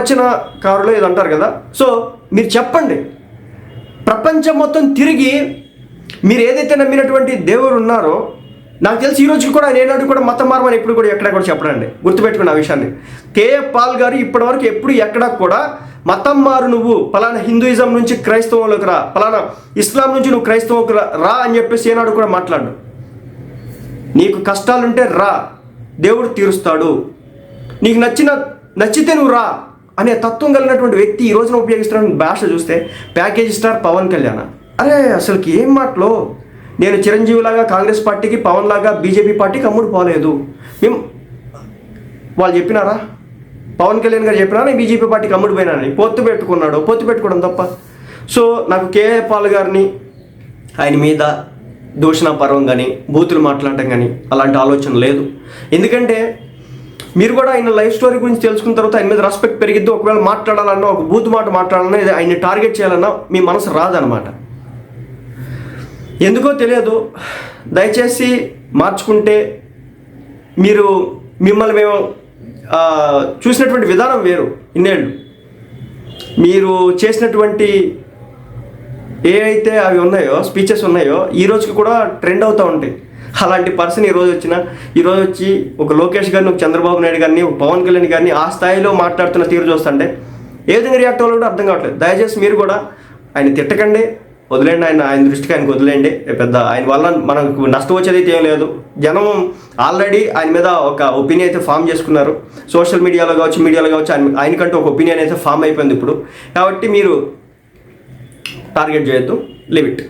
వచ్చిన కారులో ఇది అంటారు కదా. సో మీరు చెప్పండి, ప్రపంచం మొత్తం తిరిగి మీరు ఏదైతే నమ్మినటువంటి దేవుడు ఉన్నారో, నాకు తెలిసి ఈ రోజు కూడా నేనాడు కూడా మతం మారమని ఎప్పుడు కూడా ఎక్కడ కూడా చెప్పడండి, గుర్తుపెట్టుకున్న ఆ విషయాన్ని. కేఏ పాల్ గారు ఇప్పటివరకు ఎప్పుడు ఎక్కడ కూడా మతం మారు, నువ్వు పలానా హిందూయిజం నుంచి క్రైస్తవంలోకి రా, పలానా ఇస్లాం నుంచి నువ్వు క్రైస్తవంలోకి రా అని చెప్పేసి ఏనాడు కూడా మాట్లాడు. నీకు కష్టాలుంటే రా, దేవుడు తీరుస్తాడు, నీకు నచ్చితే నువ్వు రా అనే తత్వం కలిగినటువంటి వ్యక్తి ఈ రోజున ఉపయోగిస్తున్న భాష చూస్తే ప్యాకేజ్ స్టార్ పవన్ కళ్యాణ్. అరే అసలుకి ఏం మాటలో, నేను చిరంజీవిలాగా కాంగ్రెస్ పార్టీకి, పవన్ లాగా బీజేపీ పార్టీకి అమ్ముడు పోలేదు. మేము వాళ్ళు చెప్పినారా, పవన్ కళ్యాణ్ గారు చెప్పినారా నేను బీజేపీ పార్టీకి అమ్ముడు పోయినానని? పొత్తు పెట్టుకోవడం తప్ప. సో నాకు కేఏ పాల్ గారిని ఆయన మీద దూషణ పర్వం కానీ బూతులు మాట్లాడటం కానీ అలాంటి ఆలోచన లేదు. ఎందుకంటే మీరు కూడా ఆయన లైఫ్ స్టోరీ గురించి తెలుసుకున్న తర్వాత ఆయన మీద రెస్పెక్ట్ పెరిగిద్ది. ఒకవేళ మాట్లాడాలన్నా, ఒక బూత్ మాట మాట్లాడాలన్నా, ఆయన్ని టార్గెట్ చేయాలన్నా మీ మనసు రాదనమాట. ఎందుకో తెలియదు. దయచేసి మార్చుకుంటే, మిమ్మల్ని మేము చూసినటువంటి విధానం వేరు. ఇన్నేళ్ళు మీరు చేసినటువంటి ఏ అయితే అవి ఉన్నాయో, స్పీచెస్ ఉన్నాయో, ఈ రోజుకి కూడా ట్రెండ్ అవుతూ ఉంటాయి. అలాంటి పర్సన్ ఈరోజు వచ్చి ఒక లోకేష్ గారిని, ఒక చంద్రబాబు నాయుడు గారిని, ఒక పవన్ కళ్యాణ్ గారిని ఆ స్థాయిలో మాట్లాడుతున్న తీరు చూస్తుంటే ఏ విధంగా రియాక్ట్ అవ్వాలో కూడా అర్థం కావట్లేదు. దయచేసి మీరు కూడా ఆయన తిట్టకండి, వదిలేండి, ఆయన దృష్టికి ఆయనకు వదిలేండి. పెద్ద ఆయన వల్ల మనకు నష్టం వచ్చేది అయితే ఏం లేదు. జనం ఆల్రెడీ ఆయన మీద ఒక ఒపీనియన్ అయితే ఫామ్ చేసుకున్నారు. సోషల్ మీడియాలో కావచ్చు ఆయనకంటూ ఒక ఒపీనియన్ అయితే ఫామ్ అయిపోయింది ఇప్పుడు. కాబట్టి మీరు టార్గెట్ చేయొద్దు, లివ్ ఇట్.